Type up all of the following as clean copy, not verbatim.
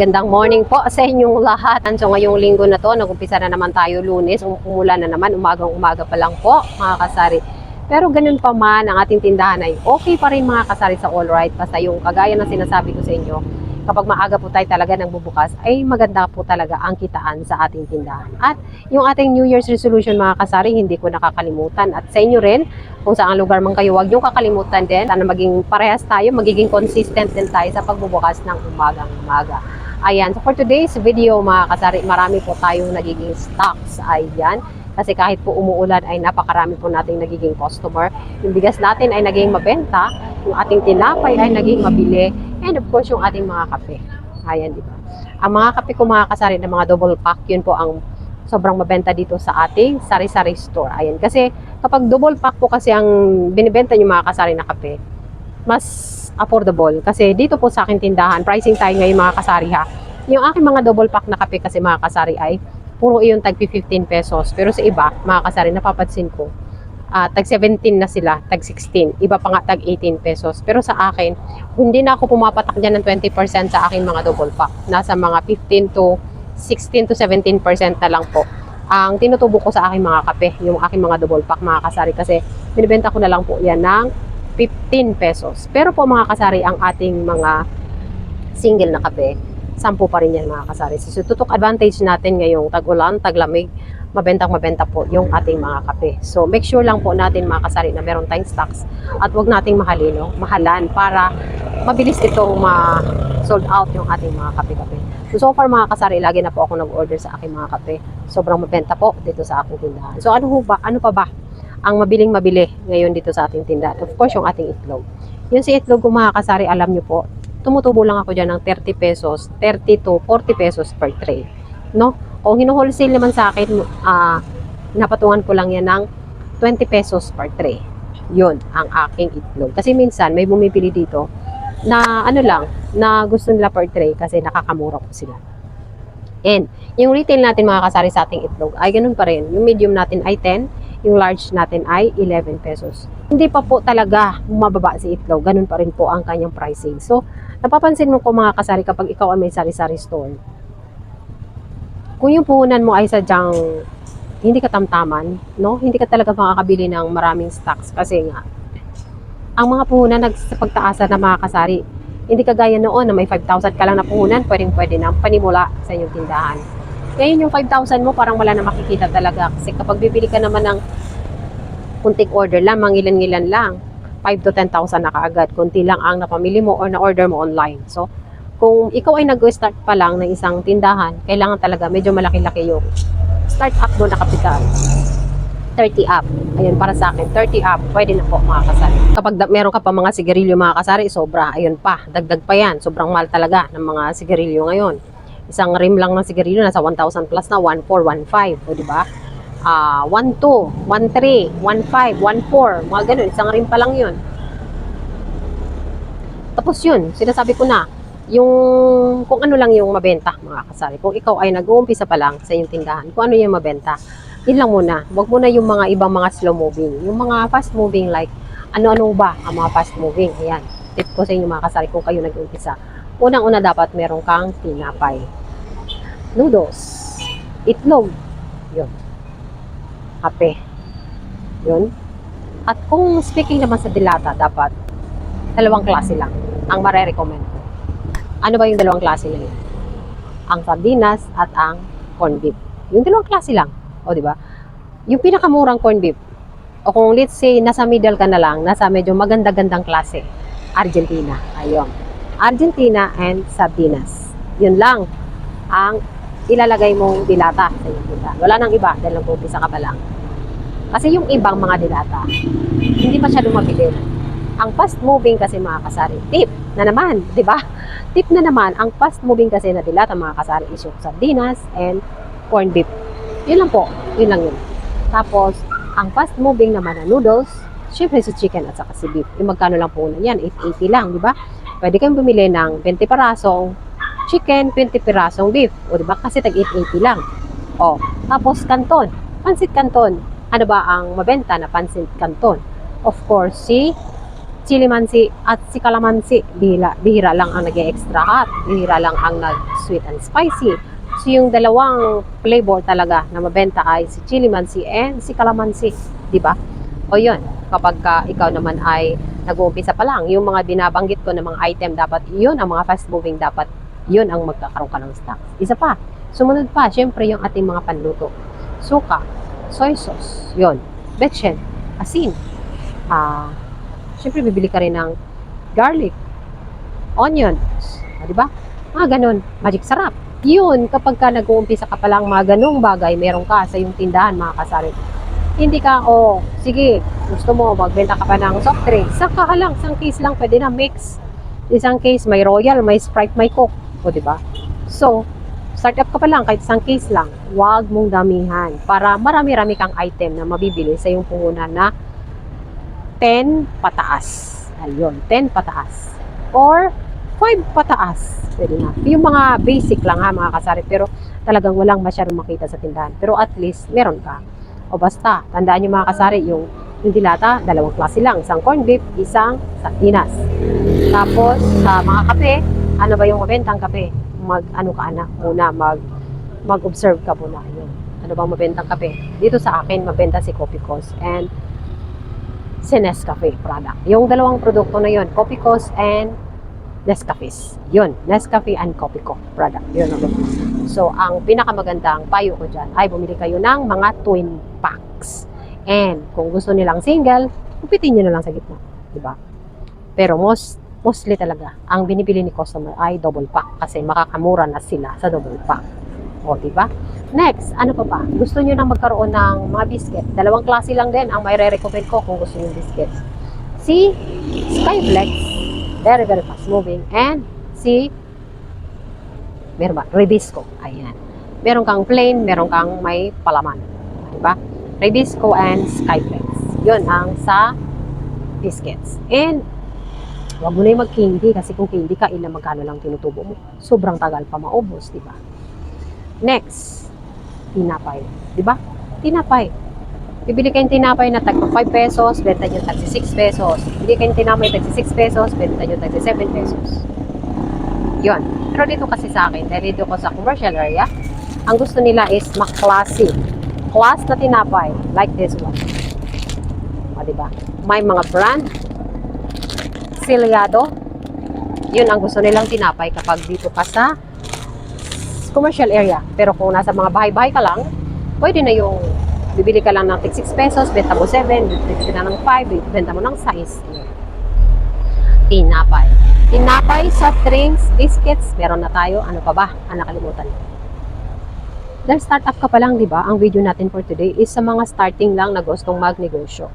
Gandang morning po sa inyong lahat. So ngayong linggo na to, nag-umpisa na naman tayo Lunes. Umulan na naman, umagang-umaga pa lang po mga kasari. Pero ganun pa man, ang ating tindahan ay okay pa rin mga kasari sa all right. Basta yung kagaya ng sinasabi ko sa inyo, kapag maaga po tayo talaga nang bubukas, ay maganda po talaga ang kitaan sa ating tindahan. At yung ating New Year's resolution mga kasari, hindi ko nakakalimutan. At sa inyo rin, kung saan lugar man kayo, huwag nyo kakalimutan din. Sana maging parehas tayo, magiging consistent din tayo sa pagbubukas ng umagang-umaga. Ayan, so for today's video mga kasari, marami po tayong nagiging stocks. Ayan, kasi kahit po umuulan ay napakarami po nating nagiging customer. Yung bigas natin ay naging mabenta, yung ating tinapay ay naging mabili, and of course yung ating mga kape. Ayan, di ba? Ang mga kape ko mga kasari na mga double pack, yun po ang sobrang mabenta dito sa ating sari-sari store. Ayan, kasi kapag double pack po kasi ang binibenta nyo mga kasari na kape, mas affordable. Kasi dito po sa aking tindahan, pricing tayo ngayon mga kasari ha. Yung aking mga double pack na kape kasi mga kasari ay puro iyon tag 15 pesos. Pero sa iba, mga kasari, napapansin ko, tag 17 na sila, tag 16. Iba pa nga tag 18 pesos. Pero sa akin, hindi na ako pumapatak dyan ng 20% sa aking mga double pack. Nasa mga 15 to 16 to 17% na lang po ang tinutubo ko sa aking mga kape, yung aking mga double pack mga kasari. Kasi binibenta ko na lang po yan ng 15 pesos. Pero po mga kasari, ang ating mga single na kape, 10 pa rin yan mga kasari. So tutok advantage natin ngayong tag-ulan, taglamig, mabentang-mabenta po yung ating mga kape. So make sure lang po natin mga kasari na meron tayong stocks at wag nating mahalan para mabilis itong ma-sold out yung ating mga kape-kape. So far mga kasari, lagi na po ako nag-order sa aking mga kape. Sobrang mabenta po dito sa aking tindahan. So ano pa ba ang mabiling-mabili ngayon dito sa ating tindahan? Of course, yung ating itlog. Yung si itlog ko mga kasari, alam nyo po, tumutubo lang ako dyan ng 30 pesos, 30 to 40 pesos per tray. No? Kung hino-wholesale naman sa akin, napatungan ko lang yan ng 20 pesos per tray. Yun ang aking itlog. Kasi minsan, may bumibili dito na ano lang, na gusto nila per tray kasi nakakamura po sila. And yung retail natin mga kasari sa ating itlog ay ganun pa rin. Yung medium natin ay 10, yung large natin ay 11 pesos. Hindi pa po talaga mababa si itlog. Ganun pa rin po ang kanyang pricing. So, napapansin mo ko mga kasari kapag ikaw ay may sari-sari store, kung yung puhunan mo ay sadyang hindi ka tamtaman, no? Hindi ka talaga makakabili ng maraming stocks kasi nga, ang mga puhunan nagpagtaasa na mga kasari, hindi kagaya noon na may 5,000 ka lang na puhunan, pwede na panimula sa inyong tindahan. Ngayon yung 5,000 mo parang wala na makikita talaga kasi kapag bibili ka naman ng kunting order lang, mangilan-ngilan lang, 5 to 10,000 na kaagad, kunti lang ang napamili mo or na-order mo online. So, kung ikaw ay nag-start pa lang ng isang tindahan, kailangan talaga medyo malaki-laki yung start up mo na kapital. 30 up. Ayun, para sa akin, 30 up, pwede na po mga kasari. Kapag meron ka pa mga sigarilyo mga kasari, sobra, ayun pa, dagdag pa yan. Sobrang mahal talaga ng mga sigarilyo ngayon. Isang rim lang ng sigarilyo, nasa 1,000 plus na, 1,400, 1,500, o diba? 1,200, 1,300, 1,500, 1,400, mga ganun, isang rim pa lang yun. Tapos yun, sinasabi ko na, yung kung ano lang yung mabenta mga kasari. Kung ikaw ay nag-uumpisa pa lang sa inyong tindahan, kung ano yung mabenta, yun lang muna. Huwag muna yung mga ibang mga slow moving. Yung mga fast moving like, ano-ano ba ang mga fast moving? Ayan, tip ko sa inyo mga kasari kung kayo nag-uumpisa. Unang-una dapat meron kang tinapay, noodles, itlog, yun, kape, yun. At kung speaking naman sa dilata, dapat dalawang klase lang ang mare-recommend ko. Ano ba yung dalawang klase na yun? Ang sardinas at ang corned beef. Yung dalawang klase lang. O, di ba? Yung pinakamurang corned beef, o kung let's say, nasa middle ka na lang, nasa medyo maganda-gandang klase, Argentina. Ayun. Argentina and sardinas. Yun lang ang ilalagay mong dilata sa iyong tindahan. Wala nang iba dahil nag-umpisa ka pa lang. Kasi yung ibang mga dilata, hindi masyadong mabilis. Ang fast moving kasi mga kasari, tip na naman, di ba? Tip na naman, ang fast moving kasi na dilata mga kasari is yung sardinas and corned beef. Yun lang po, yun lang yun. Tapos, ang fast moving naman na noodles, syempre si chicken at saka si beef. Yung magkano lang po na yan, 880 lang, di ba? Pwede kayong bumili ng 20 parasong chicken, 20 pirasong beef. O di ba? Kasi tag 880 lang. O, tapos canton, pansit canton. Ano ba ang mabenta na pansit canton? Of course, si chili mansi at si calamansi, bihira lang ang nag-extra hot, bihira lang ang nag-sweet and spicy. So yung dalawang flavor talaga na mabenta ay si chili mansi and si calamansi, di ba? O yun, kapag ikaw naman ay nag-uumpisa pa lang, yung mga binabanggit ko na mga item, dapat yun ang mga fast moving, dapat yun ang magkakaroon ka ng stock. Isa pa, sumunod pa, syempre yung ating mga panluto. Suka, soy sauce, yun, betchin, asin, syempre bibili ka rin ng garlic, onions, di ba? Ganun, magic sarap. Yun, kapag ka nag-uumpisa ka pa lang mga ganung bagay, meron ka sa yung tindahan, mga kasari. Hindi ka, sige, gusto mo, magbenta ka pa ng soft drink. Saka ka lang, isang case lang, pwede na mix. Isang case, may Royal, may Sprite, may Coke. O, diba? So, start up ka pa lang, kahit isang case lang, huwag mong damihan. Para marami-rami kang item na mabibili sa yung puhunan na 10 pataas. Ayun, 10 pataas. Or, 5 pataas. Pwede na. Yung mga basic lang ha, mga kasari. Pero talagang walang masyadong makita sa tindahan. Pero at least, meron ka. O basta, tandaan nyo mga kasari, yung dilata, dalawang klase lang. Isang corned beef, isang sardinas. Tapos, sa mga kape, ano ba yung mabentang kape? Mag-observe ka muna. Yun. Ano bang mabentang kape? Dito sa akin, mabenta si Copicos and si Nescafe product. Yung dalawang produkto na yun, Copicos and Nescafes. Yun, Nescafe and Copico product. Yun ang so, ang pinakamagandang payo ko dyan ay bumili kayo ng mga twin packs. And kung gusto nilang single, upitin nyo na lang sa gitna. Diba? Pero mostly talaga, ang binibili ni customer ay double pack kasi makakamura na sila sa double pack. O, diba? Next, ano pa ba? Gusto nyo nang magkaroon ng mga biscuit. Dalawang klase lang din ang may re-recommend ko kung gusto nyo biscuits. Si Skyflex, very fast moving, and si meron ba? Ribisco. Ayan. Meron kang plain, meron kang may palaman. Diba? Ribisco and Skyflex. Yun ang sa biscuits. And wag mo na yung mag-candy kasi kung candy ka, ilang magkano lang tinutubo mo. Sobrang tagal pa maubos, diba? Next, tinapay. Diba? Tinapay. Bibili kayong tinapay na tag 5 pesos, benta nyo tag 6 pesos. Bibili kayong tinapay tag 6 pesos, benta nyo tag 7 pesos. Yun. Pero dito kasi sa akin, dahil dito ko sa commercial area, ang gusto nila is maklase. Class na tinapay, like this one. O, diba? May mga brand, Siliado. Yun ang gusto nilang tinapay kapag dito ka sa commercial area. Pero kung nasa mga bahay-bahay ka lang, pwede na yung bibili ka lang ng 6 pesos, benta mo 7, bibili ka ng 5, benta mo ng 6. Tinapay. Tinapay, soft drinks, biscuits, meron na tayo. Ano pa ba? Nakalimutan. Dahil startup ka pa lang, di ba? Ang video natin for today is sa mga starting lang na gustong magnegosyo.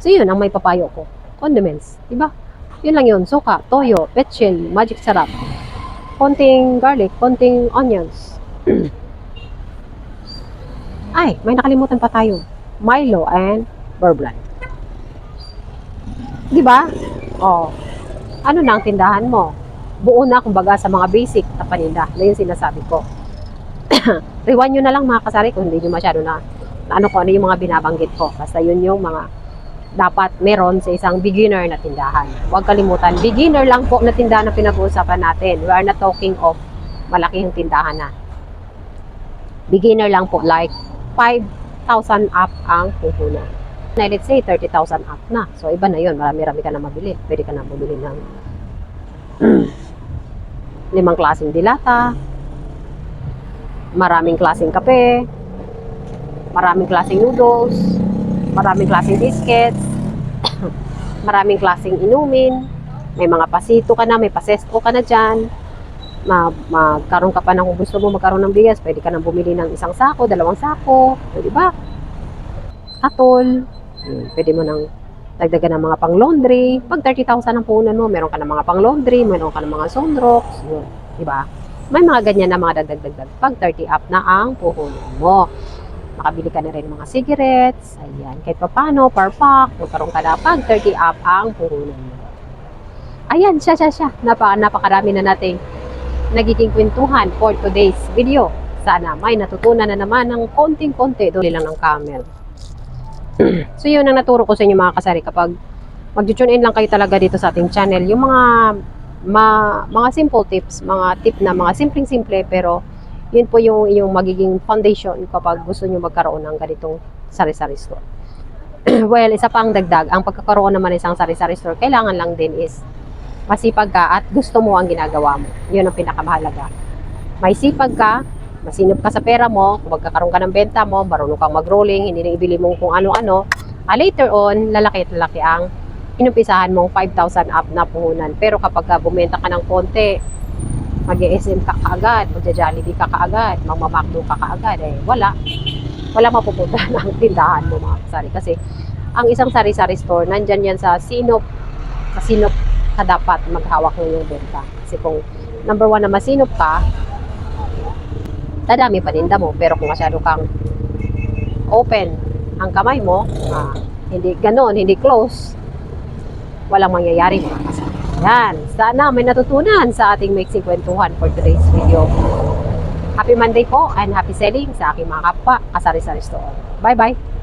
So yun ang may papayo ko. Condiments, di ba? Yun lang yun. Suka, toyo, betchin, magic sarap. Konting garlic, konting onions. Ay, may nakalimutan pa tayo. Milo and beurre blend. Di ba? Ano na ang tindahan mo? Buo na kumbaga sa mga basic na paninda. Na yung sinasabi ko. Rewind nyo na lang mga kasari kung hindi nyo masyado na ano yung mga binabanggit ko. Basta yun yung mga dapat meron sa isang beginner na tindahan. Huwag kalimutan, beginner lang po na tindahan na pinag-uusapan natin. We are not talking of malaking tindahan na. Beginner lang po, like 5,000 up ang puhunan. Na let's say 30,000 up na. So iba na yun, marami-rami ka na mabili. Pwede ka na bumili ng 5 klaseng dilata, maraming klaseng kape, maraming klaseng noodles, maraming klaseng biscuits, maraming klaseng inumin, may mga pasito ka na, may pasesko ka na dyan, magkaroon ka pa ng kung gusto mo magkaroon ng bigas, pwede ka nang bumili ng 1 sako, 2 sako, di ba? Katol, pwede mo nang dagdagan ng mga pang-laundry. Pag 30,000 ang puhunan mo, meron ka ng mga pang-laundry, meron ka ng mga sunrocks, di ba? May mga ganyan na mga dagdag-dagdag. Pag 30 up na ang puhunan mo. Makabili ka na rin ng mga cigarettes, ayan, kahit pa paano, per pack, magkaroon ka na pag 30 up ang puhunan mo. Ayan, siya. Napakarami na nating nagiging kwentuhan for today's video. Sana may natutunan na naman ng konting-konti. Doon lang ng camel. So yun ang naturo ko sa inyo mga kasari. Kapag mag-tune in lang kayo talaga dito sa ating channel. Yung mga simple tips, mga tip na mga simpleng-simple, pero yun po yung magiging foundation kapag gusto nyo magkaroon ng ganitong sari-sari store. Well, isa pang dagdag, ang pagkakaroon naman ng isang sari-sari store, kailangan lang din is masipag ka at gusto mo ang ginagawa mo. Yun ang pinakamahalaga. May sipag ka, masinop ka sa pera mo, kung magkakaroon ka ng benta mo, marunong kang mag-rolling, hindi na ibili mong kung ano-ano, later on, lalaki at lalaki ang inumpisahan mong 5,000 up na puhunan. Pero kapag bumenta ka ng konti, mag-SM ka kaagad, mag-Jollibee ka kaagad, magmamakdo ka kaagad, wala mapupunta ng tindahan mo mga kasari. Kasi ang isang sari-sari store, nandyan yan sa sinop ka dapat maghawak ng iyong benta. Kasi kung number 1 na masinop ka, dadami paninda mo. Pero kung masyado kang open ang kamay mo, hindi ganon, hindi close, walang mangyayari mga kasari. Yan, sana may natutunan sa ating mixing kwentuhan for today's video. Happy Monday po and happy selling sa aking mga kapwa kasari-sari store. Bye-bye!